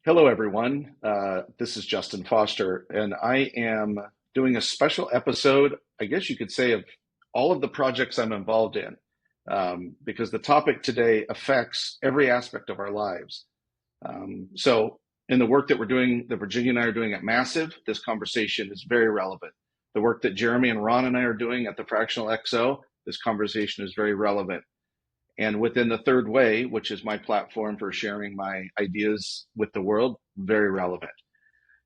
Hello, everyone. This is Justin Foster, and I am doing a special episode, I guess you could say, of all of the projects I'm involved in, because the topic today affects every aspect of our lives. So, in the work that we're doing, that Virginia and I are doing at Massive, this conversation is very relevant. The work that Jeremy and Ron and I are doing at the Fractional XO, this conversation is very relevant. And within the third way, which is my platform for sharing my ideas with the world, very relevant.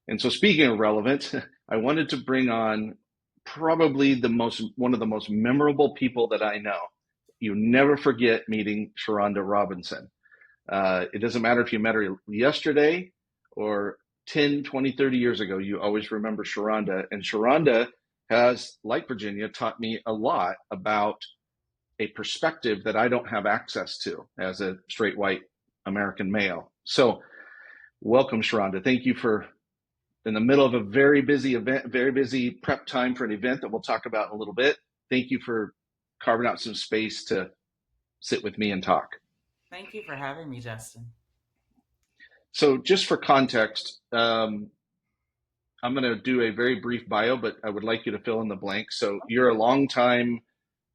And so speaking of relevant, I wanted to bring on probably one of the most memorable people that I know. You never forget meeting Shuronda Robinson. It doesn't matter if you met her yesterday or 10, 20, 30 years ago, you always remember Shuronda. And Shuronda has, like Virginia, taught me a lot about a perspective that I don't have access to as a straight white American male. So welcome, Shuronda. Thank you for, in the middle of a very busy event, very busy prep time for an event that we'll talk about in a little bit. Thank you for carving out some space to sit with me and talk. Thank you for having me, Justin. So just for context, I'm going to do a very brief bio, but I would like you to fill in the blanks. So you're a long time,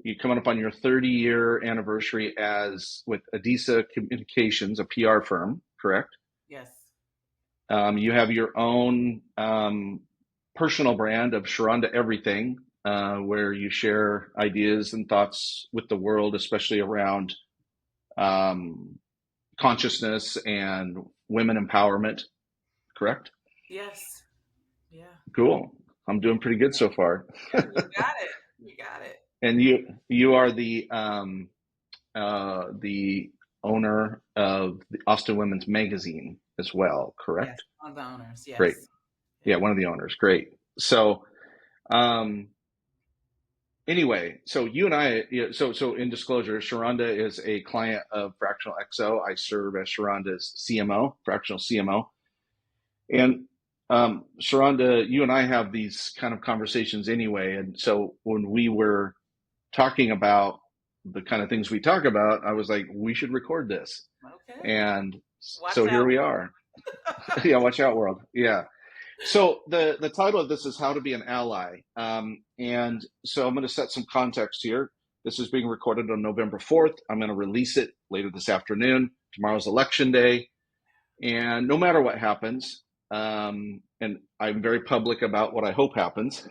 you're coming up on your 30-year anniversary as with Adisa Communications, a PR firm, correct? Yes. You have your own personal brand of Shuronda Everything, where you share ideas and thoughts with the world, especially around consciousness and women empowerment, correct? Yes. Yeah. Cool. I'm doing pretty good so far. Yeah, you got it. You got it. And you are the owner of the Austin Women's Magazine as well, Yes. correct? One of the owners. Yes. Great. Yeah, one of the owners. Great. So, um, anyway, so you and I, so in disclosure, Shuronda is a client of Fractional XO. I serve as Shuronda's CMO, Fractional CMO. And Shuronda, you and I have these kind of conversations anyway. And so when we were talking about the kind of things we talk about, I was like, we should record this. Okay. And Watch so here out. we are. Yeah, watch out, world. Yeah. So the title of this is How to Be an Ally. And so I'm going to set some context here. This is being recorded on November 4th. I'm going to release it later this afternoon. Tomorrow's election day. And no matter what happens, and I'm very public about what I hope happens,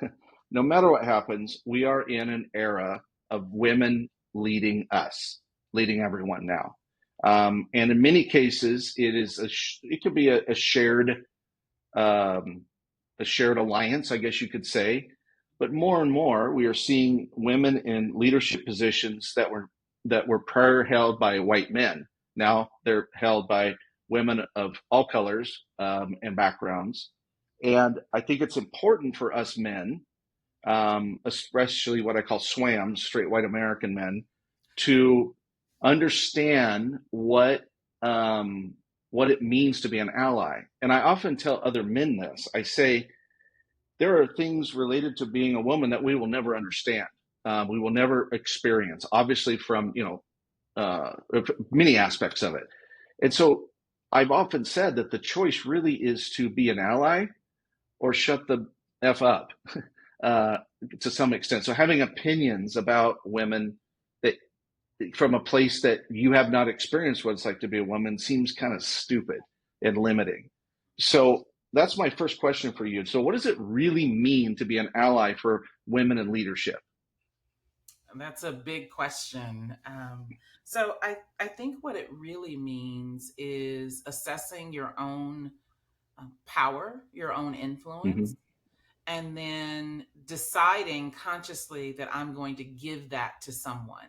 no matter what happens, we are in an era of women leading us, leading everyone now. And in many cases, it could be a shared alliance, I guess you could say. But more and more, we are seeing women in leadership positions that were prior held by white men. Now they're held by women of all colors and backgrounds. And I think it's important for us men, especially what I call SWAMs, straight white American men, to understand what it means to be an ally. And I often tell other men this. I say, there are things related to being a woman that we will never understand. We will never experience, obviously from, many aspects of it. And so I've often said that the choice really is to be an ally or shut the F up to some extent. So having opinions about women that from a place that you have not experienced what it's like to be a woman seems kind of stupid and limiting. So that's my first question for you. So what does it really mean to be an ally for women in leadership? That's a big question. So I think what it really means is assessing your own power, your own influence, Mm-hmm. and then deciding consciously that I'm going to give that to someone,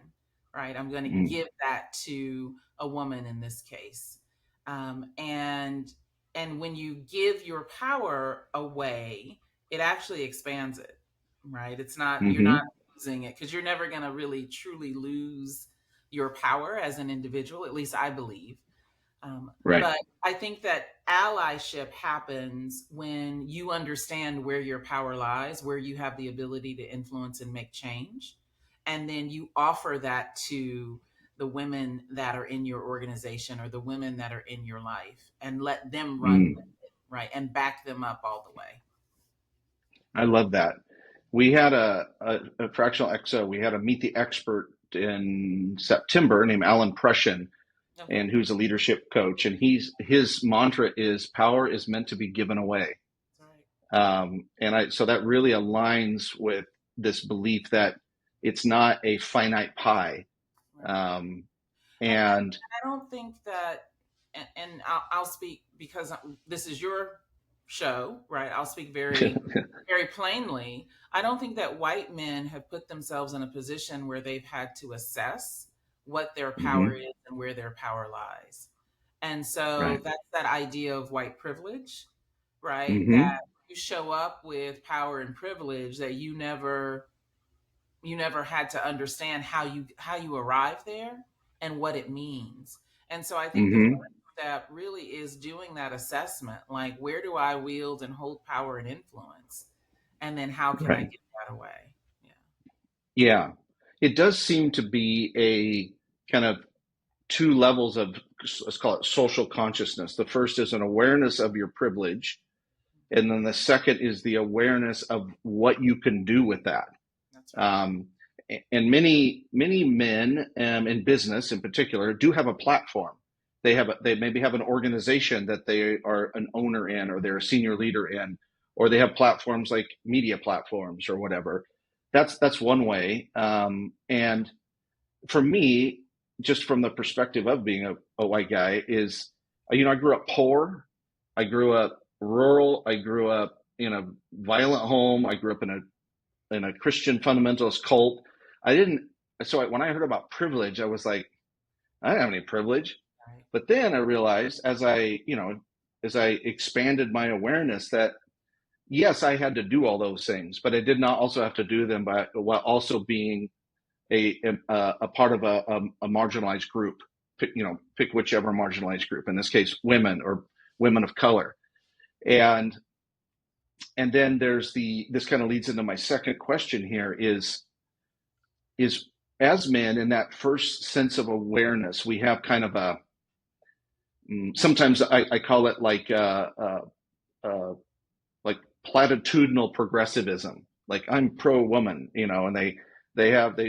right? I'm going to Mm-hmm. give that to a woman in this case. And when you give your power away, it actually expands it, right? It's not, you're not Mm-hmm. losing it, because you're never going to really truly lose your power as an individual, at least I believe. Right. But I think that allyship happens when you understand where your power lies, where you have the ability to influence and make change. And then you offer that to the women that are in your organization or the women that are in your life and let them run Mm. with it, right? And back them up all the way. I love that. We had a fractional XO. We had a meet the expert in September named Alan Prussian, Okay. and who's a leadership coach. And his mantra is power is meant to be given away. That's right. So that really aligns with this belief that it's not a finite pie. Right. Um, And and I don't think that, and I'll speak because this is your show, right? I'll speak very, very plainly. I don't think that white men have put themselves in a position where they've had to assess what their power Mhm, is and where their power lies. And so right. that's that idea of white privilege, right? That Hmm. you show up with power and privilege that you never had to understand how you arrive there and what it means. And so I think the first Hmm. step really is doing that assessment, like where do I wield and hold power and influence, and then how can I Right. give that away? Yeah. Yeah. It does seem to be a kind of two levels of, let's call it social consciousness. The first is an awareness of your privilege, and then the second is the awareness of what you can do with that. That's right. Um, and many men in business, in particular, do have a platform. They maybe have an organization that they are an owner in, or they're a senior leader in, or they have platforms like media platforms or whatever. That's one way. And for me, just from the perspective of being a white guy, is I grew up poor, I grew up rural, I grew up in a violent home, I grew up in a Christian fundamentalist cult. I didn't. So when I heard about privilege, I was like, I don't have any privilege. Right. But then I realized, as I expanded my awareness, that yes, I had to do all those things, but I did not also have to do them by while also being a part of a marginalized group. Pick whichever marginalized group. In this case, women or women of color. And then there's this kind of leads into my second question here is as men in that first sense of awareness, we have kind of sometimes I call it uh, like platitudinal progressivism. Like I'm pro woman, and they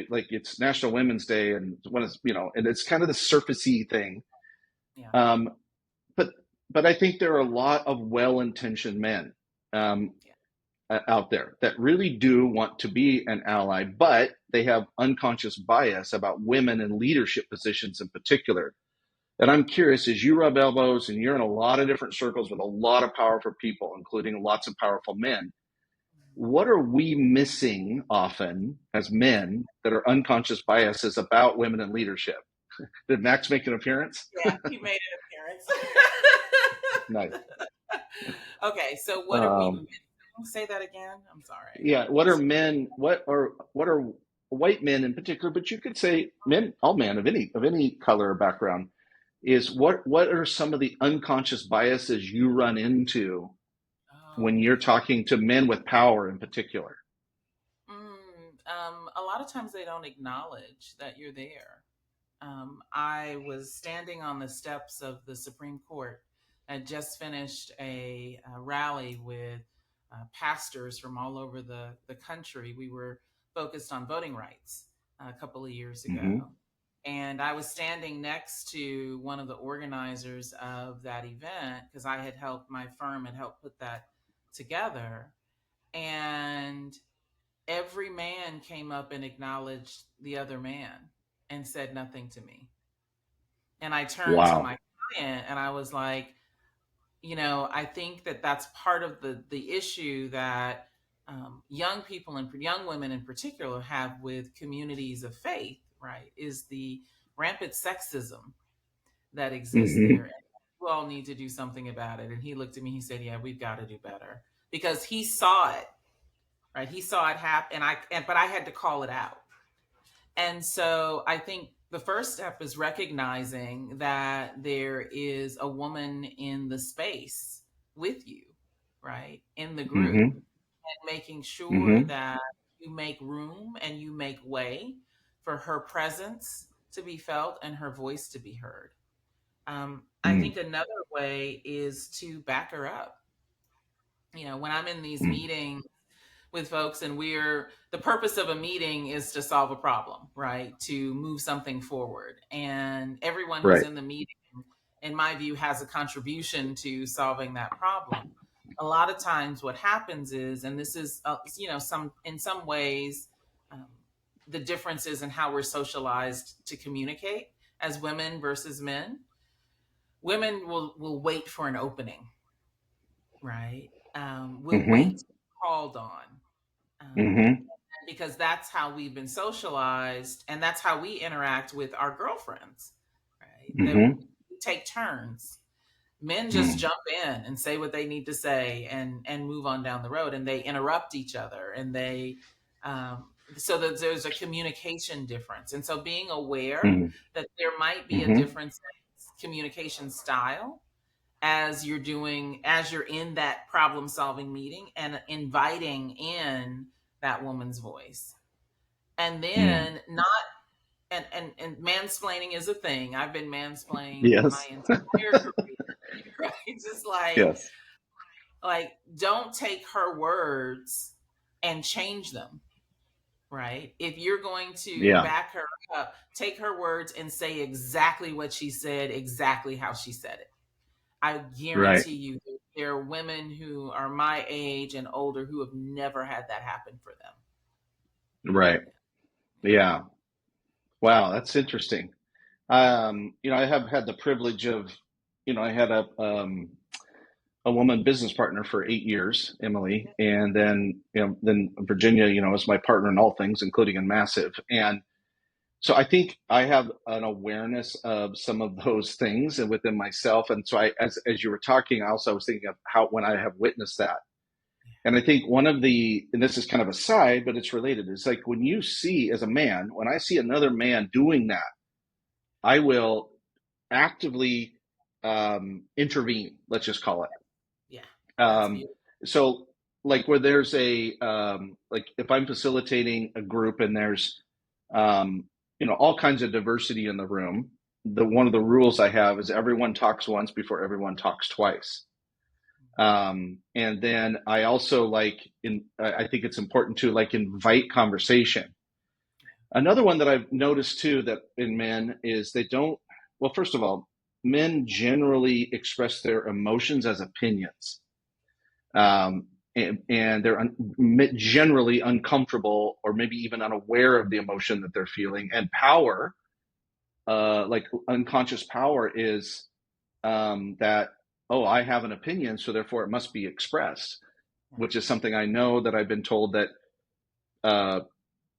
like it's National Women's Day, and when it's and it's kind of the surfacey thing. Yeah. Um, but I think there are a lot of well-intentioned men um, Yeah. out there that really do want to be an ally, but they have unconscious bias about women in leadership positions in particular. And I'm curious, as you rub elbows and you're in a lot of different circles with a lot of powerful people, including lots of powerful men, what are we missing often as men that are unconscious biases about women in leadership? Did Max make an appearance? Yeah, he made an appearance. Nice. Okay, so what are we Um, missing? Say that again. I'm sorry. yeah. What are men? What are white men in particular? But you could say men, all men of any color or background. Is what are some of the unconscious biases you run into when Oh, you're talking to men with power in particular? a lot of times they don't acknowledge that you're there. I was standing on the steps of the Supreme Court. I had just finished a rally with pastors from all over the country. We were focused on voting rights a couple of years ago. Hmm. And I was standing next to one of the organizers of that event because my firm had helped put that together. And every man came up and acknowledged the other man and said nothing to me. And I turned to Wow. my client and I was like, I think that that's part of the issue that young people and young women in particular have with communities of faith, right? Is the rampant sexism that exists there. Hmm. And you all need to do something about it. And he looked at me, he said, yeah, we've got to do better because he saw it, right? He saw it happen. But I had to call it out. And so I think the first step is recognizing that there is a woman in the space with you, right? In the group, Hmm. and making sure Hmm. that you make room and you make way for her presence to be felt and her voice to be heard. I Mm, think another way is to back her up. When I'm in these mm. meetings with folks, and the purpose of a meeting is to solve a problem, right? To move something forward. And everyone who's Right. in the meeting, in my view, has a contribution to solving that problem. A lot of times what happens is, and this is, in some ways, um, the differences in how we're socialized to communicate as women versus men. Women will wait for an opening, right? We'll wait Mm-hmm. to be called on, um, Mm-hmm. because that's how we've been socialized, and that's how we interact with our girlfriends, right? That Mm-hmm. we take turns. Men just Mm. jump in and say what they need to say, and move on down the road, and they interrupt each other, and they so that there's a communication difference. And so being aware Mm. that there might be a Mm-hmm. difference in communication style as you're in that problem solving meeting, and inviting in that woman's voice. And Mm. then not and mansplaining is a thing. I've been mansplained my Yes. entire career. Right? Just Yes. like don't take her words and change them. Right? If you're going to Yeah. back her up, take her words and say exactly what she said, exactly how she said it. I Right. guarantee you there are women who are my age and older who have never had that happen for them. Right. Yeah. Wow, that's interesting. I have had the privilege of, I had a woman business partner for 8 years, Emily, and then Virginia, was my partner in all things, including in Massive. And so I think I have an awareness of some of those things and within myself. And so as you were talking, I also was thinking of how when I have witnessed that. And I think and this is kind of a side, but it's related. It's like when you see as a man, when I see another man doing that, I will actively intervene. Let's just call it. Yeah, that's Um, beautiful. so, like where there's like if I'm facilitating a group and there's um, all kinds of diversity in the room, the one of the rules I have is everyone talks once before everyone talks twice. And then I also I think it's important to like invite conversation. Another one that I've noticed too that in men is they don't, well, first of all, men generally express their emotions as opinions. And they're generally uncomfortable or maybe even unaware of the emotion that they're feeling. And power, like unconscious power, is that, oh, I have an opinion, so therefore it must be expressed, Right. which is something I know that I've been told that uh,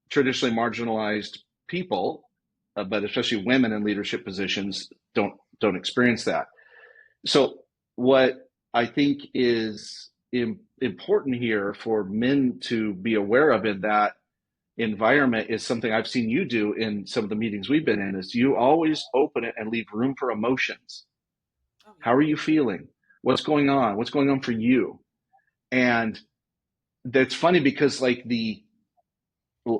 traditionally marginalized people, but especially women in leadership positions, don't experience that. So what I think is important here for men to be aware of in that environment is something I've seen you do in some of the meetings we've been in, is you always open it and leave room for emotions. Oh How yeah. are you feeling? What's going on? What's going on for you? And that's funny because like the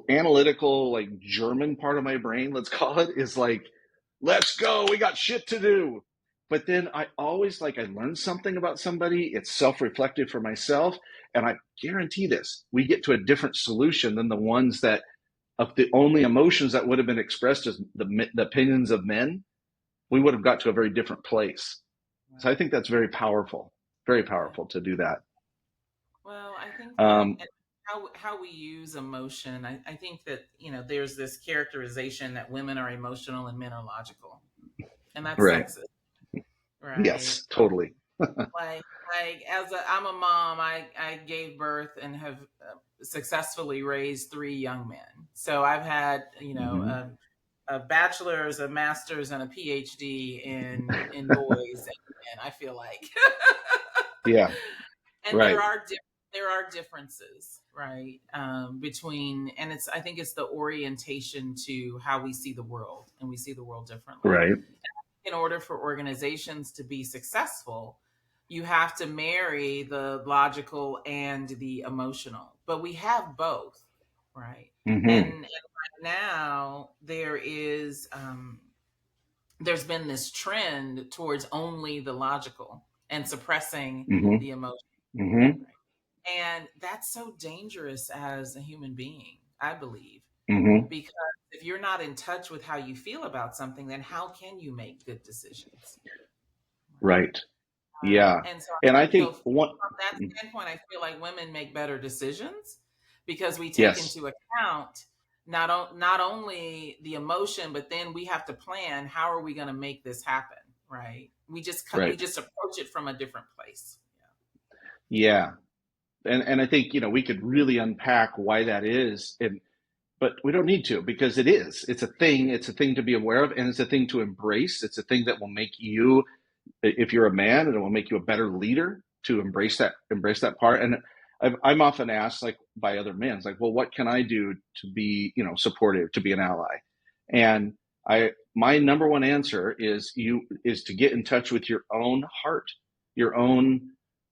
analytical, like German part of my brain, let's call it, is like, let's go, we got shit to do. But then I always I learn something about somebody, it's self-reflective for myself, and I guarantee this, we get to a different solution than the ones that of the only emotions that would have been expressed as the opinions of men, we would have got to a very different place. So I Right. think that's very Yeah. powerful to do that. Well, I think that Um, and how we use emotion, I think that, there's this characterization that women are emotional and men are logical. And that's right. sexist, right? Yes, totally. Like I'm a mom. I gave birth and have successfully raised three young men. So I've had Mm-hmm. a bachelor's, a master's, and a PhD in boys and men. I feel like, Yeah, and right, there are differences, right, between, and I think it's the orientation to how we see the world, and we see the world differently. right. In order for organizations to be successful, you have to marry the logical and the emotional. But we have both, right? Mm-hmm. And right now there's been this trend towards only the logical and suppressing Mm-hmm. the emotion, Mm-hmm. right? And that's so dangerous as a human being, I believe, Mm-hmm. because if you're not in touch with how you feel about something, then how can you make good decisions, right? Right. Yeah. And so, And I so think one, from that standpoint, I feel like women make better decisions because we take yes, into account not only the emotion, but then we have to plan how are we going to make this happen, right? We right. just approach it from a different place. Yeah. And I think, we could really unpack why that is. But we don't need to because it is. It's a thing. It's a thing to be aware of, and it's a thing to embrace. It's a thing that will make you, if you're a man, it will make you a better leader to Yeah, embrace that part. And I'm often asked, like by other men, it's like, well, what can I do to be, supportive, to be an ally? And my number one answer is to get in touch with your own heart, your own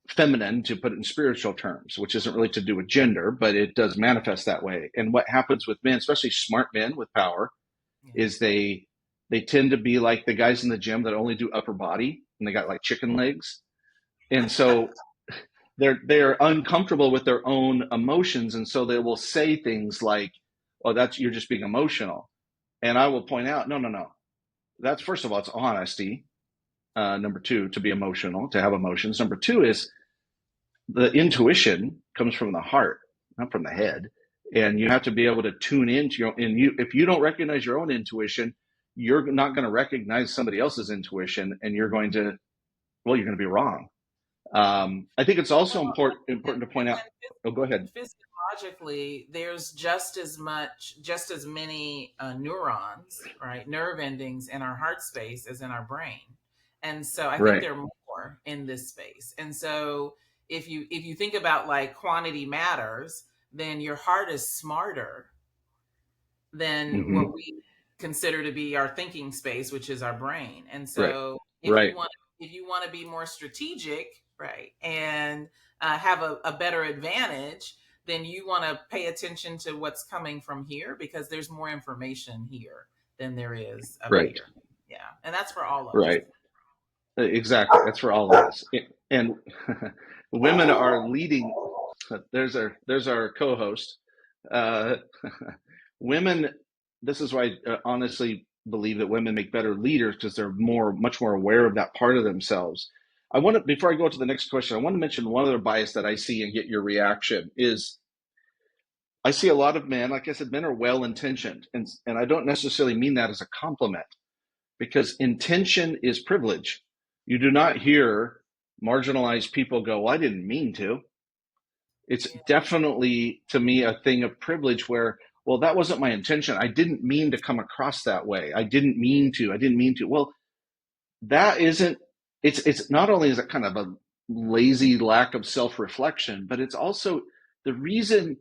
feminine, to put it in spiritual terms, which isn't really to do with gender, but it does manifest that way. And what happens with men, especially smart men with power, yeah, is they tend to be like the guys in the gym that only do upper body and they got like chicken legs. And so they're uncomfortable with their own emotions, and so they will say things like, "Oh, that's you're just being emotional." And I will point out, no, no, no. That's first of all, it's honesty. Number two, to be emotional, to have emotions. Number two is the intuition comes from the heart, not from the head. And you have to be able to tune into if you don't recognize your own intuition, you're not going to recognize somebody else's intuition, and you're going to be wrong. I think it's also well, important to point out. Oh, go ahead. and physiologically, there's just as many neurons, right, nerve endings in our heart space as in our brain, and so I think Right. there are more in this space. And so, if you think about like quantity matters, then your heart is smarter than what Hmm. we consider to be our thinking space, which is our brain. And Right. so, Right. if you want to be more strategic, right, and have a better advantage, then you want to pay attention to what's coming from here because there's more information here than there is up Right. here. Yeah, and that's for all of us. Right. Exactly. That's for all of us. And women are leading. There's our co-host. Uh, women. This is why I honestly believe that women make better leaders because they're much more aware of that part of themselves. Before I go to the next question, I want to mention one other bias that I see and get your reaction is I see a lot of men, like I said, men are well intentioned, and I don't necessarily mean that as a compliment because intention is privilege. You do not hear marginalized people go, well, I didn't mean to. It's Yeah, definitely, to me, a thing of privilege where, well, that wasn't my intention. I didn't mean to come across that way. I didn't mean to. I didn't mean to. Well, that isn't, it's not only is it kind of a lazy lack of self reflection, but it's also the reason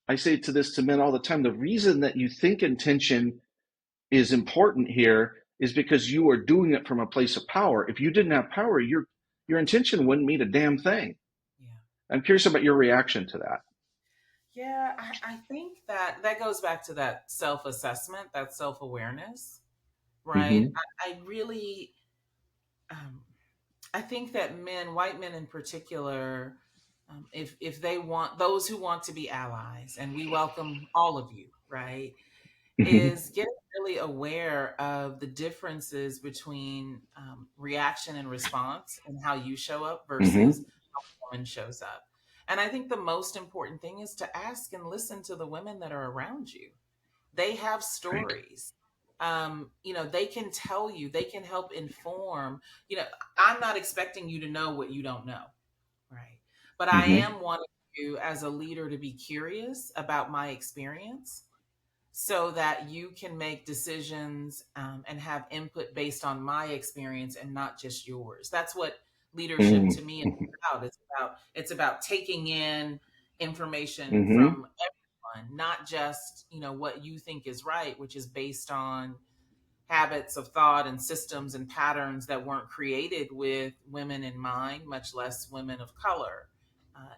I say to men all the time, the reason that you think intention is important here is because you are doing it from a place of power. If you didn't have power, your intention wouldn't mean a damn thing. yeah. I'm curious about your reaction to that. Yeah, I think that goes back to that self assessment, that self awareness, right? Mm-hmm. I really, um, I think that white men in particular, if they want those who want to be allies, and we welcome all of you, right, Mm-hmm. is getting really aware of the differences between reaction and response and how you show up versus Mm-hmm. how a woman shows up. And I think the most important thing is to ask and listen to the women that are around you. They have Right. stories. They can tell you, they can help inform. I'm not expecting you to know what you don't know, right? But I Mm-hmm. am wanting you as a leader to be curious about my experience so that you can make decisions and have input based on my experience and not just yours. That's what leadership to me is Mm-hmm. about. It's about taking in information Mm-hmm. from everyone, not just what you think is right, which is based on habits of thought and systems and patterns that weren't created with women in mind, much less women of color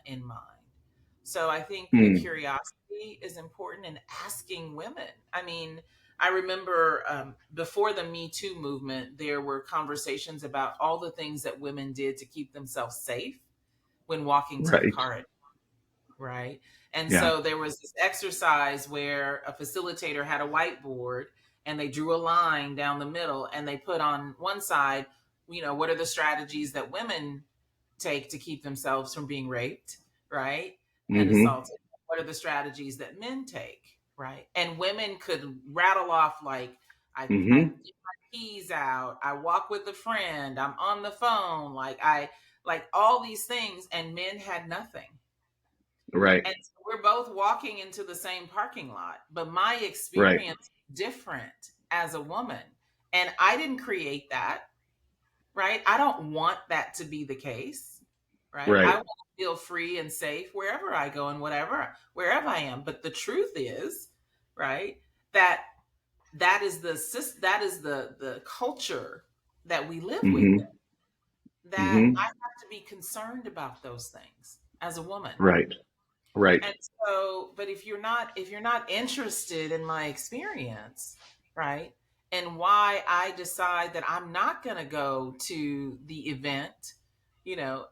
in mind. So I think the Mm. curiosity is important in asking women. I mean, I remember before the Me Too movement, there were conversations about all the things that women did to keep themselves safe when walking to the Right. car, right? And Yeah. so there was this exercise where a facilitator had a whiteboard and they drew a line down the middle and they put on one side, what are the strategies that women take to keep themselves from being raped, right? And Mm-hmm. assaulted. What are the strategies that men take, right? And women could rattle off like, I Mm-hmm. get my keys out, I walk with a friend, I'm on the phone, like all these things, and men had nothing. Right. And so we're both walking into the same parking lot, but my Right. experience is different as a woman. And I didn't create that, right? I don't want that to be the case, right? I Right. want to feel free and safe wherever I go and wherever I am. But the truth is, right, that that is the culture that we live within. Mm-hmm. That I Mm-hmm. have to be concerned about those things as a woman. Right. Right. And so, but if you're not interested in my experience, right? And why I decide that I'm not going to go to the event,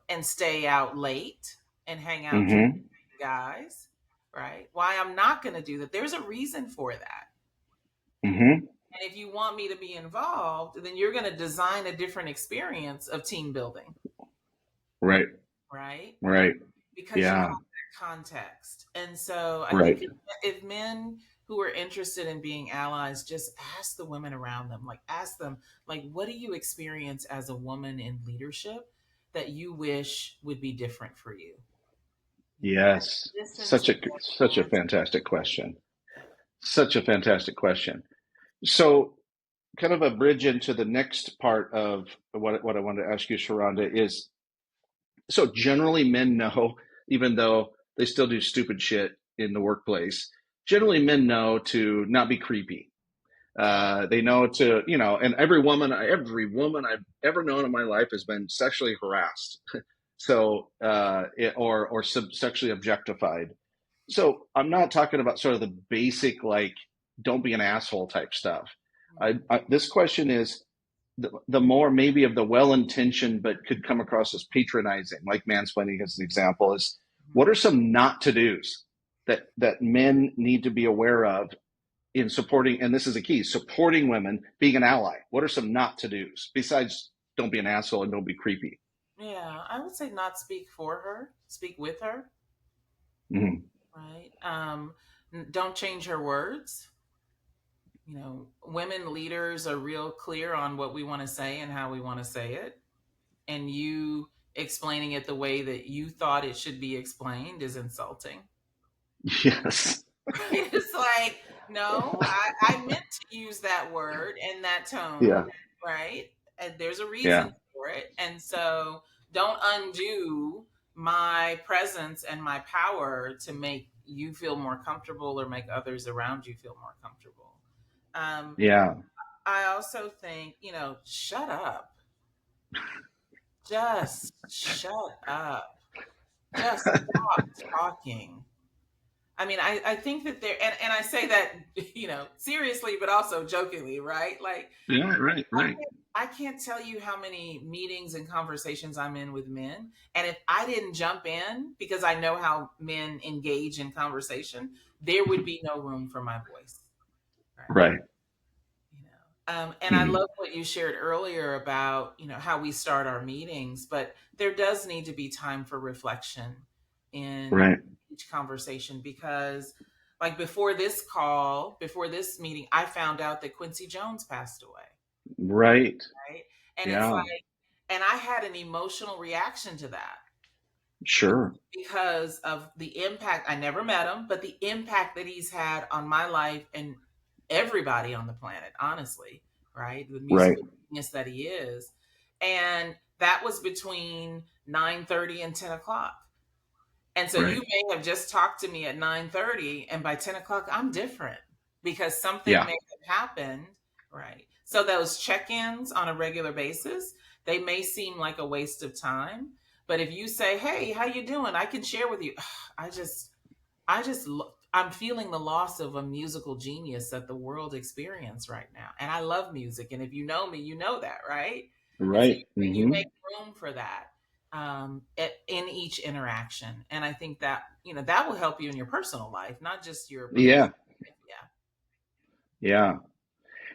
and stay out late and hang out drinking Mm-hmm. with guys, right? Why I'm not going to do that. There's a reason for that. Mm-hmm. And if you want me to be involved, then you're going to design a different experience of team building, Right. right? Right. Because you have Yeah. that context. And so I think Right. if men who are interested in being allies just ask the women around them, like ask them, like, what do you experience as a woman in leadership that you wish would be different for you? And Yes. listen to Such a such their a answer. fantastic question. Such a fantastic question. So, kind of a bridge into the next part of what I wanted to ask you, Sharonda, is so generally men know, even though they still do stupid shit in the workplace, generally men know to not be creepy. Yeah. They know to, and every woman I've ever known in my life has been sexually harassed. So, sexually objectified. So I'm not talking about sort of the basic, like, don't be an asshole type stuff. This question is the more maybe of the well-intentioned, but could come across as patronizing, like mansplaining as an example, is Mhm. what are some not to dos that men need to be aware of in supporting, and this is a key, supporting women, being an ally? What are some not to dos besides don't be an asshole and don't be creepy? Yeah, I would say not speak for her, speak with her, Mm-hmm. right? Don't change her words. Women leaders are real clear on what we want to say and how we want to say it. And you explaining it the way that you thought it should be explained is insulting. Yes. It's like, no, I meant to use that word and that Yeah. tone, right? And there's a Yeah. reason for it. And so don't undo my presence and my power to make you feel more comfortable or make others around you feel more comfortable. Um, Yeah. I also think, shut up. Just shut up. Just stop talking. I mean, I think that and I say that, seriously, but also jokingly, right? Like, Yeah. Right. I Right. can't, I can't tell you how many meetings and conversations I'm in with men. And if I didn't jump in because I know how men engage in conversation, there would be no room for my voice. Right. Right. And I Mm-hmm. love what you shared earlier about, how we start our meetings, but there does need to be time for reflection in Right. each conversation because like before this meeting, I found out that Quincy Jones passed away, Right. right? And it's Yeah. like, and I had an emotional reaction to that Sure. because of the impact. I never met him, but the impact that he's had on my life and everybody on the planet, honestly, right? The Right. musical genius that he is. And that was between 9:30 and 10 o'clock. And so Right. you may have just talked to me at 9:30 and by 10 o'clock, I'm different because something Yeah. may have happened, right? So those check-ins on a regular basis, they may seem like a waste of time, But if you say, "Hey, how you doing? I can share with you." I'm feeling the loss of a musical genius that the world experience right now. And I love music. And if you know me, you know that, right? And so Right. you Hmm. make room for that in each interaction. And I think that, that will help you in your personal life, not just your Yeah. professional life. Yeah. Yeah.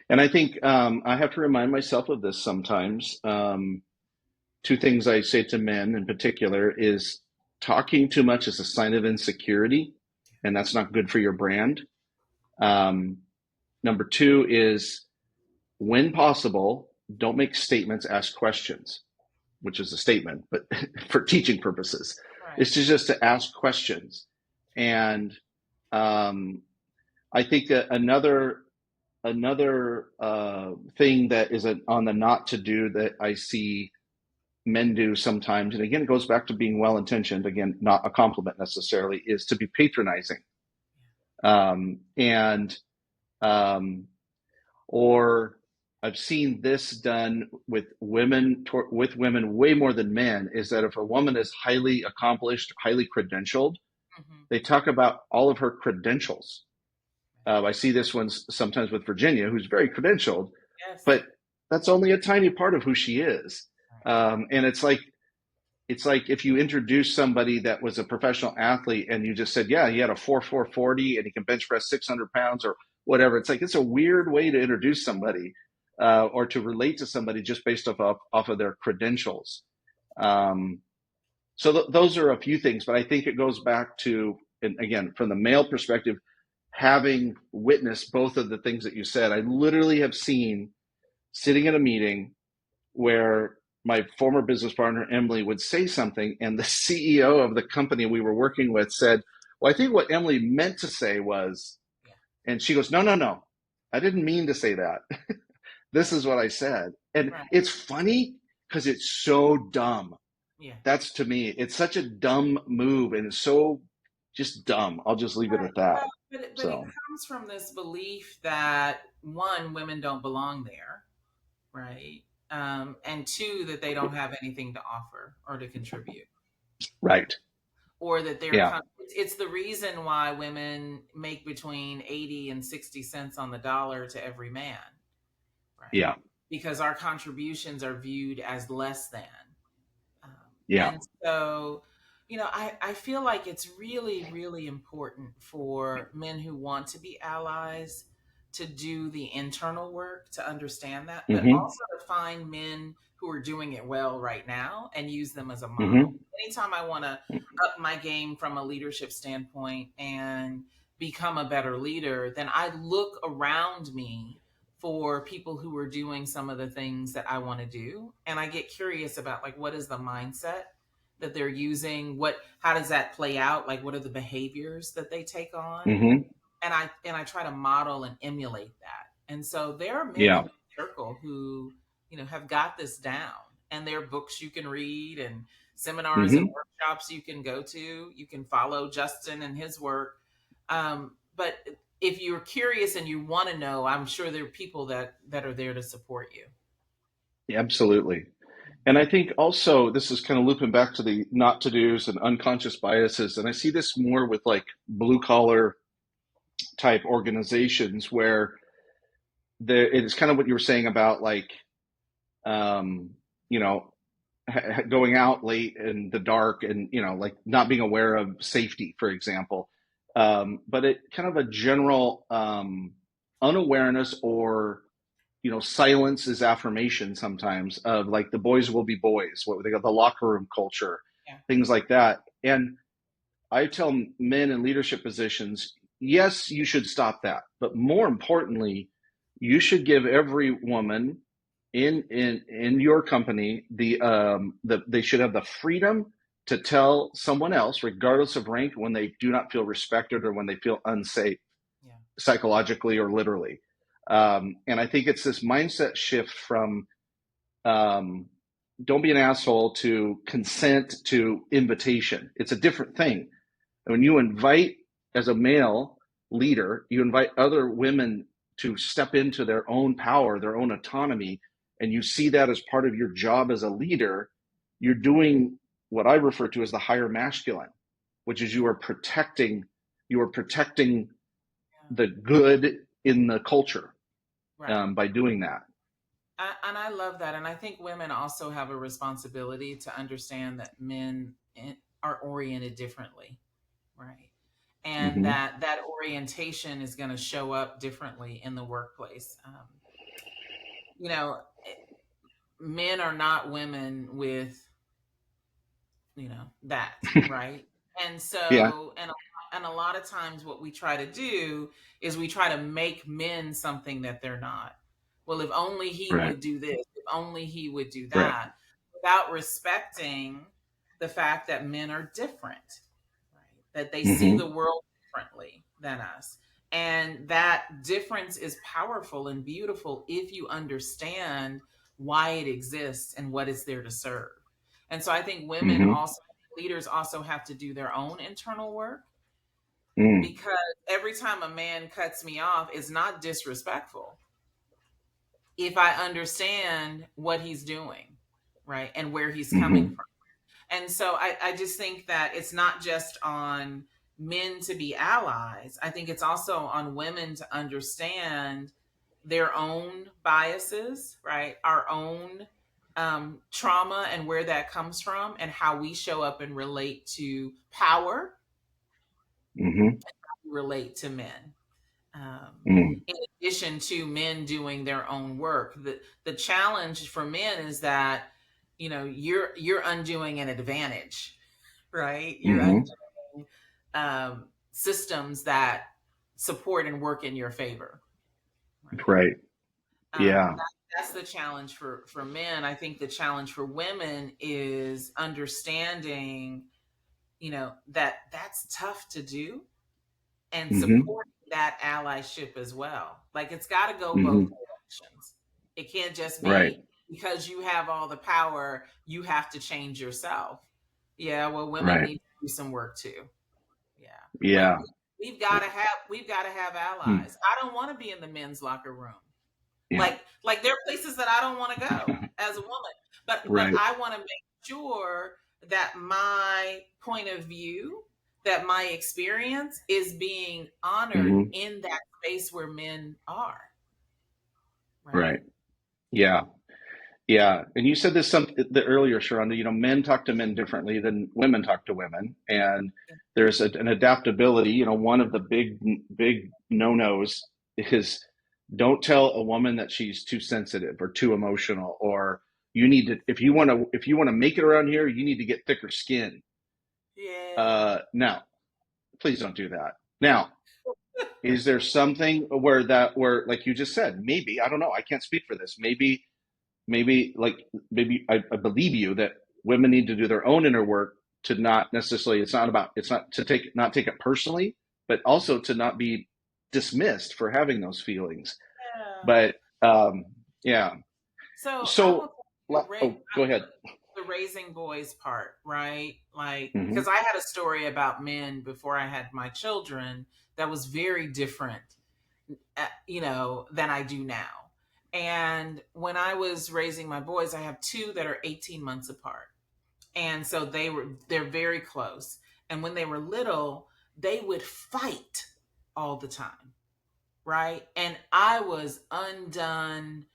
And I think I have to remind myself of this sometimes. Two things I say to men in particular is talking too much is a sign of insecurity, and that's not good for your brand. Um, Number two is when possible, don't make statements, ask questions, which is a statement, but for teaching purposes, Right. it's just to ask questions. And um, I think that another thing that is on the not to do that I see men do sometimes, and again, it goes back to being well intentioned, again, not a compliment necessarily, is to be patronizing. And um, or I've seen this done with women way more than men, is that if a woman is highly accomplished, highly credentialed, Hmm. they talk about all of her credentials. I see this one sometimes with Virginia, who's very credentialed, Yes. but that's only a tiny part of who she is. Right. And it's like if you introduce somebody that was a professional athlete and you just said, yeah, he had a 4.40 and he can bench press 600 pounds or whatever. It's like it's a weird way to introduce somebody or to relate to somebody just based off of their credentials. Um, so those are a few things, but I think it goes back to, and again, from the male perspective, having witnessed both of the things that you said. I literally have seen sitting at a meeting where my former business partner Emily would say something, and the CEO of the company we were working with said, "Well, I think what Emily meant to say was," Yeah. and she goes, "No, no, no, I didn't mean to say that. This Right. is what I said." And Right. it's funny because it's so dumb. Yeah. That's to me, it's such a dumb move, and it's so just dumb. I'll just leave it Right. at that. Well, but it So, comes from this belief that one, women don't belong there, right? And two, that they don't have anything to offer or to contribute, right. or that Yeah. it's the reason why women make between 80 and 60 cents on the dollar to every man, right? Yeah. Because our contributions are viewed as less than. Um, Yeah. and so, I feel like it's really, really important for men who want to be allies to do the internal work to understand that, but Hmm. also to find men who are doing it well right now and use them as a model. Hmm. Anytime I want to up my game from a leadership standpoint and become a better leader, then I look around me for people who are doing some of the things that I want to do. And I get curious about, like, what is the mindset that they're using? How does that play out? Like, what are the behaviors that they take on? Hmm. And I try to model and emulate that. And so there are men in Yeah. my circle who, have got this down, and there are books you can read and seminars and Hmm. workshops you can go to. You can follow Justin and his work. But if you're curious and you want to know, I'm sure there are people that are there to support you. Absolutely. And I think also this is kind of looping back to the not to do's and unconscious biases. And I see this more with like blue collar type organizations where it's kind of what you were saying about like, um, you know, going out late in the dark and, like not being aware of safety, for example. But it kind of a general unawareness or silence is affirmation sometimes of like the boys will be boys, what they got, the locker room culture, Yeah. things like that. And I tell men in leadership positions, yes, you should stop that. But more importantly, you should give every woman in your company they should have the freedom to tell someone else, regardless of rank, when they do not feel respected or when they feel unsafe Yeah. psychologically or literally. And I think it's this mindset shift from um, don't be an asshole to consent to invitation. It's a different thing. And when you invite, as a male leader, you invite other women to step into their own power, their own autonomy, and you see that as part of your job as a leader, you're doing what I refer to as the higher masculine, which is you are protecting Yeah. the good in the culture Right. by doing that. And I love that. And I think women also have a responsibility to understand that are oriented differently, right? And Hmm. that orientation is going to show up differently in the workplace. You know, men are not women with, that, right? And Yeah. so, and a lot of times what we try to do is we try to make men something that they're not. Well, if only he Right. would do this, if only he would do Right. that, without respecting the fact that men are different, right? That they see the Hmm. world differently than us. And that difference is powerful and beautiful if you understand why it exists and what it's there to serve. And so I think Hmm. leaders also have to do their own internal work, Mm. because every time a man cuts me off is not disrespectful if I understand what he's doing, right? And where he's coming Hmm. from. And so I just think that it's not just on men to be allies. I think it's also on women to understand their own biases, right? Our own trauma and where that comes from, and how we show up and relate to power, Hmm. relate to men. Um, Mm. in addition to men doing their own work, the challenge for men is that you're undoing an advantage, right? You're Hmm. undoing systems that support and work in your favor, right? Right. Yeah. That's the challenge for men. I think the challenge for women is understanding, that that's tough to do, and Hmm. supporting that allyship as well. Like, it's got to go both Hmm. directions. It can't just Right. be because you have all the power, you have to change yourself. Yeah, well, women Right. need to do some work too. Yeah. Like, Yeah. we've got to have Mm. allies. I don't want to be in the men's locker room. Yeah. Like there are places that I don't want to go as a woman, but Right. I want to make sure that my point of view, that my experience is being honored Hmm. in that space where men are, Right. right? Yeah. Yeah, and you said this the earlier, Sharonda. Men talk to men differently than women talk to women, and there's an adaptability. One of the big no-nos is don't tell a woman that she's too sensitive or too emotional, or you need to if you want to make it around here, you need to get thicker skin. Yeah. Now, please don't do that. Now, is there something where like you just said, maybe I don't know, I can't speak for this. Maybe I believe you that women need to do their own inner work to not necessarily it's not to take it personally, but also to not be dismissed for having those feelings. Yeah. But yeah. So I will So tell oh, go ahead. the raising boys part, right? Like, because Hmm. I had a story about men before I had my children that was very different, than I do now. And when I was raising my boys, I have two that are 18 months apart. And so they're very close. And when they were little, they would fight all the time, right? And I was undone,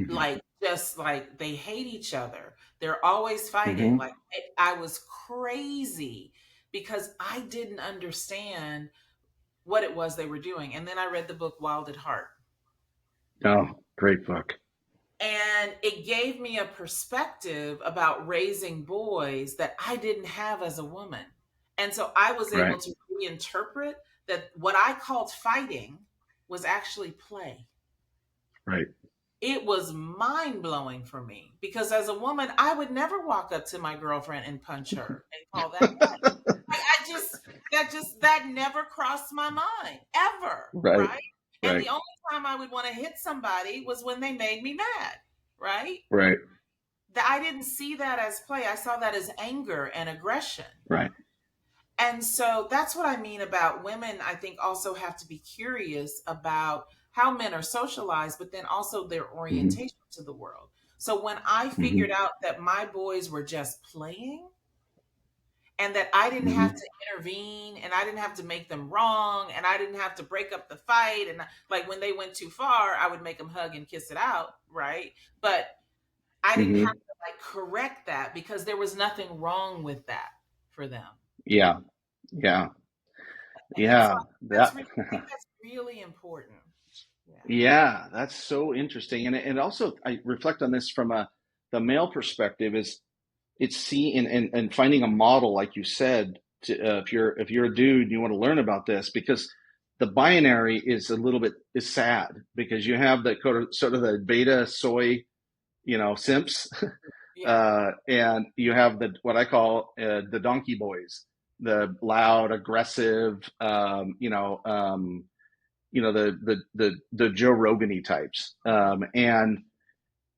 like, just like they hate each other. They're always fighting. Hmm. Like, I was crazy because I didn't understand what it was they were doing. And then I read the book Wild at Heart. Oh, great book. And it gave me a perspective about raising boys that I didn't have as a woman. And so I was able Right. to reinterpret that what I called fighting was actually play. Right. It was mind blowing for me because as a woman, I would never walk up to my girlfriend and punch her and call that play. That never crossed my mind ever, Right. right? And Right. the only time I would want to hit somebody was when they made me mad, right? Right. That I didn't see that as play. I saw that as anger and aggression. Right. And so that's what I mean about women. I think also have to be curious about how men are socialized, but then also their Hmm. orientation to the world. So when I figured Hmm. out that my boys were just playing, and that I didn't have Hmm. to intervene, and I didn't have to make them wrong, and I didn't have to break up the fight. And like when they went too far, I would make them hug and kiss it out, right? But I didn't have Hmm. to like correct that because there was nothing wrong with that for them. Yeah. Yeah. And so Yeah. that's That. really, I think that's really important. Yeah. Yeah, that's so interesting. And also I reflect on this from the male perspective is it's see and finding a model, like you said, if you're a dude and you want to learn about this, because the binary is a little bit is sad because you have the sort of the beta soy, simps, Yeah. and you have the what I call the donkey boys, the loud, aggressive, the Joe Rogany types,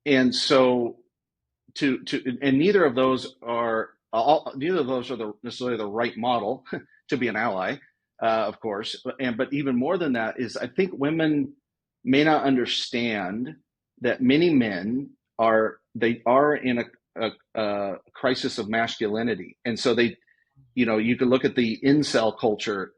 and so and neither of those are necessarily the right model to be an Right. ally, of course, but even more than that is I think women may not understand that many men are in a crisis of masculinity, and so you could look at the incel culture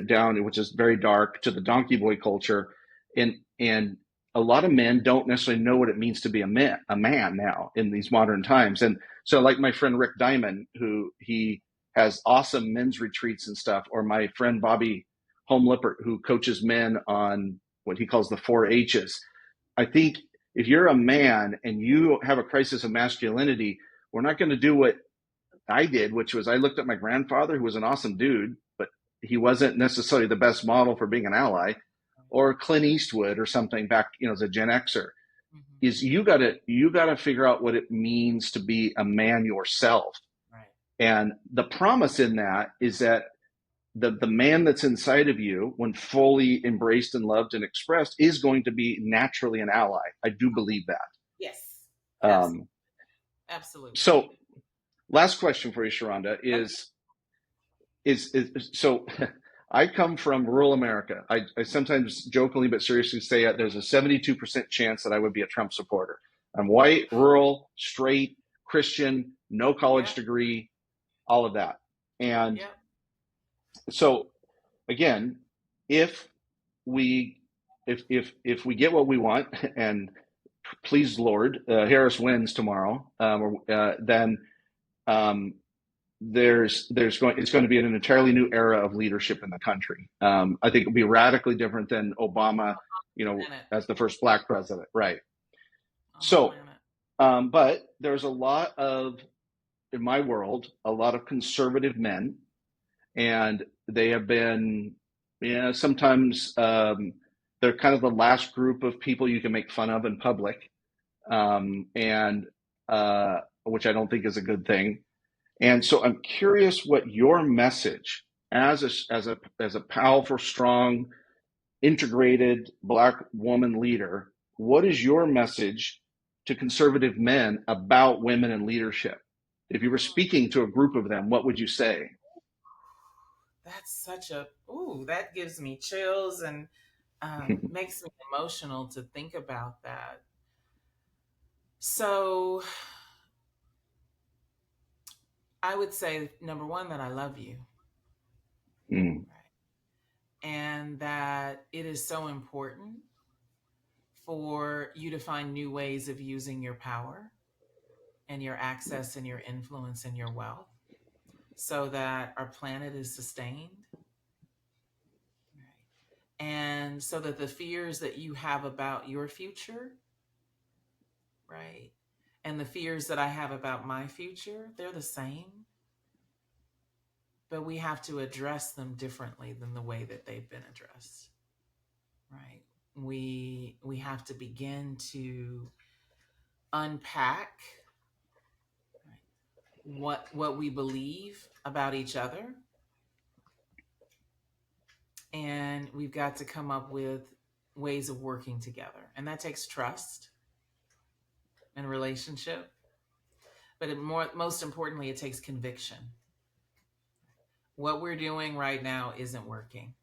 down, which is very dark, to the donkey boy culture, and a lot of men don't necessarily know what it means to be a man now in these modern times. And so, like my friend Rick Diamond, who he has awesome men's retreats and stuff, or my friend Bobby Home Lippert, who coaches men on what he calls the 4 H's. I think if you're a man and you have a crisis of masculinity, we're not going to do what I did, which was I looked at my grandfather, who was an awesome dude, but he wasn't necessarily the best model for being an ally, or Clint Eastwood or something back, as a Gen Xer. Mm-hmm. Is you gotta figure out what it means to be a man yourself, Right. and the promise in that is that the man that's inside of you, when fully embraced and loved and expressed, is going to be naturally an ally. I do believe that. Yes. Absolutely. Um, Absolutely. so, last question for you, Sharonda, Okay. is so I come from rural America. I sometimes jokingly but seriously say there's a 72% chance that I would be a Trump supporter. I'm white, rural, straight, Christian, no college Yeah. degree, all of that. And Yeah. so again, if we if we get what we want, and please Lord, Harris wins tomorrow, then um, there's going it's going to be an entirely new era of leadership in the country. I think it'll be radically different than Obama, Planet. as the first black president, right? On the So, planet. but there's a lot of in my world a lot of conservative men, and they have been, sometimes they're kind of the last group of people you can make fun of in public, and which I don't think is a good thing. And so I'm curious what your message as a powerful, strong, integrated black woman leader, what is your message to conservative men about women in leadership? If you were Hmm. speaking to a group of them, what would you say? That's such a, ooh, that gives me chills and makes me emotional to think about that. So I would say, number one, that I love you, Mm, right? And that it is so important for you to find new ways of using your power and your access and your influence and your wealth so that our planet is sustained, right? And so that the fears that you have about your future, right? And the fears that I have about my future, they're the same, but we have to address them differently than the way that they've been addressed, right? We have to begin to unpack, right, what we believe about each other, and we've got to come up with ways of working together, and that takes trust and relationship, but most importantly, it takes conviction. What we're doing right now isn't working.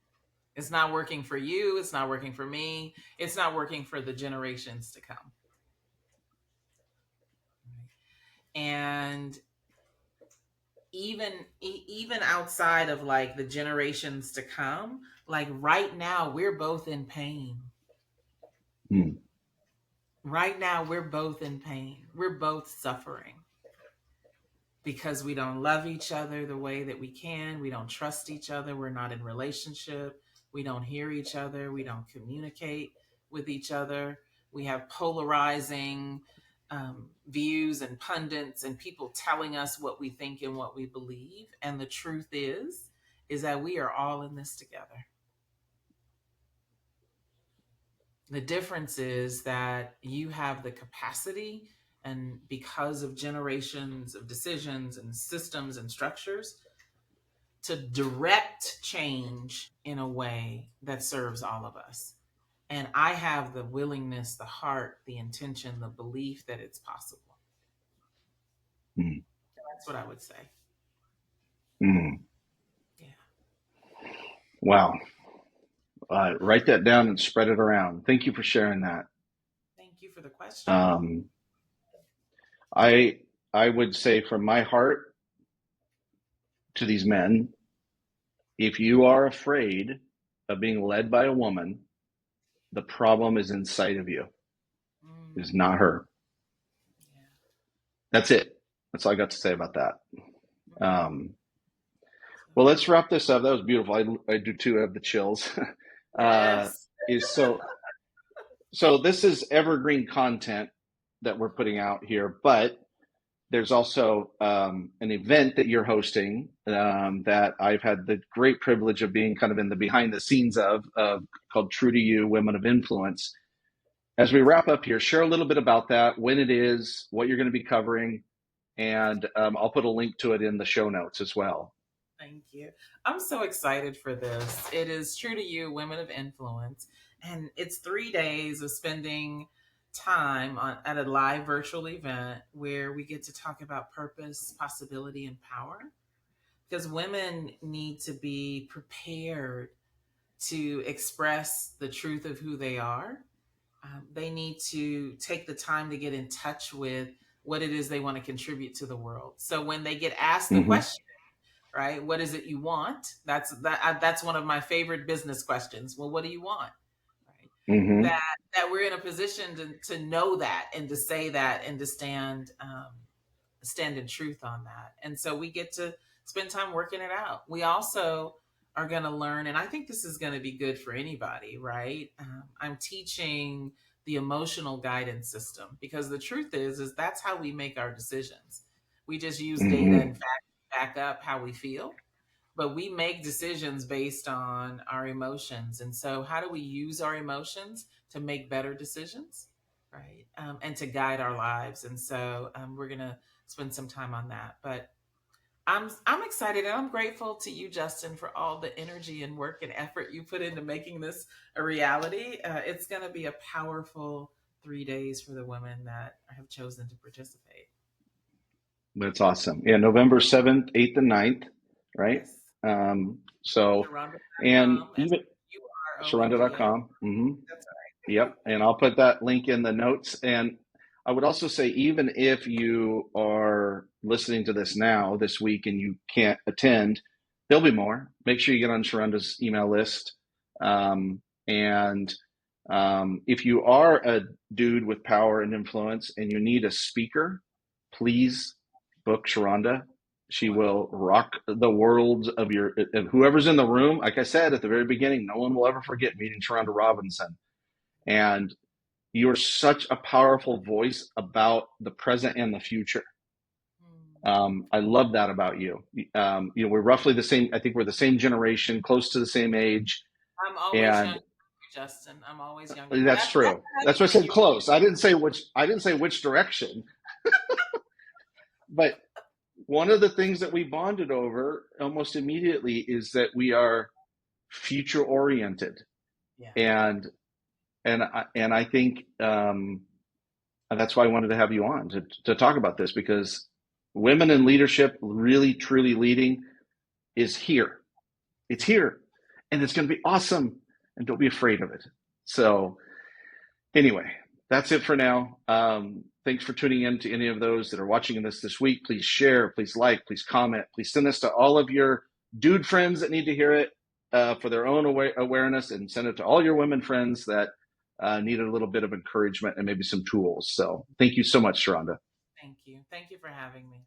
It's not working for you, it's not working for me, it's not working for the generations to come. And even outside of like the generations to come, like right now we're both in pain. Mm, Right now we're both in pain. We're both suffering because we don't love each other the way that we can. We don't trust each other. We're not in relationship. We don't hear each other. We don't communicate with each other. We have polarizing views and pundits and people telling us what we think and what we believe. And the truth is that we are all in this together. The difference is that you have the capacity, and because of generations of decisions and systems and structures, to direct change in a way that serves all of us. And I have the willingness, the heart, the intention, the belief that it's possible. mm, That's what I would say. mm. Yeah. Wow. Write that down and spread it around. Thank you for sharing that. Thank you for the question. Um, I I would say from my heart to these men, if you are afraid of being led by a woman, the problem is inside of you. It's Mm, not her. yeah. That's it. That's all I got to say about that. Mm, Um, so well, let's good. wrap this up. That was beautiful. I do too have the chills. uh, Yes. is so this is evergreen content that we're putting out here, but there's also an event that you're hosting that I've had the great privilege of being kind of in the behind the scenes of called True to You, Women of Influence. As we wrap up here, share a little bit about that, when it is, what you're going to be covering, and I'll put a link to it in the show notes as well. Thank you. I'm so excited for this. It is True to You, Women of Influence, and it's 3 days of spending time at a live virtual event where we get to talk about purpose, possibility, and power. Because women need to be prepared to express the truth of who they are. They need to take the time to get in touch with what it is they want to contribute to the world. So when they get asked the Mm-hmm. question, right? What is it you want? That's one of my favorite business questions. Well, what do you want? Right? Mm-hmm. That we're in a position to know that and to say that and to stand in truth on that. And so we get to spend time working it out. We also are going to learn, and I think this is going to be good for anybody, right? I'm teaching the emotional guidance system because the truth is that's how we make our decisions. We just use data Mm-hmm. and fact back up how we feel, but we make decisions based on our emotions. And so, how do we use our emotions to make better decisions, right? And to guide our lives. And so, we're gonna spend some time on that. But I'm excited and I'm grateful to you, Justin, for all the energy and work and effort you put into making this a reality. It's gonna be a powerful 3 days for the women that have chosen to participate. That's awesome. Yeah, November 7th, 8th, and 9th, right? Yes, So, and Shuronda.com, even Shuronda. Shuronda.com. Mm-hmm. That's Yep. And I'll put that link in the notes. And I would also say, even if you are listening to this now, this week, and you can't attend, there'll be more. Make sure you get on Sharonda's email list. And if you are a dude with power and influence and you need a speaker, please book Sharonda. She will wonderful. rock the world of whoever's in the room. Like I said at the very beginning, no one will ever forget meeting Shuronda Robinson. And you're such a powerful voice about the present and the future. Hmm. I love that about you. We're roughly the same. I think we're the same generation, close to the same age, I'm always and younger than you, Justin. I'm always younger. that's That's true. what I That's why I say to said you. close. I didn't say which. I didn't say which direction. But one of the things that we bonded over almost immediately is that we are future oriented, Yeah. and I think and that's why I wanted to have you on to talk about this, because women in leadership, really truly leading, is here. It's here, and it's going to be awesome. And don't be afraid of it. So anyway, that's it for now. thanks for tuning in to any of those that are watching this week. Please share, please like, please comment, please send this to all of your dude friends that need to hear it for their own awareness, and send it to all your women friends that need a little bit of encouragement and maybe some tools. So thank you so much, Shuronda. Thank you. Thank you for having me.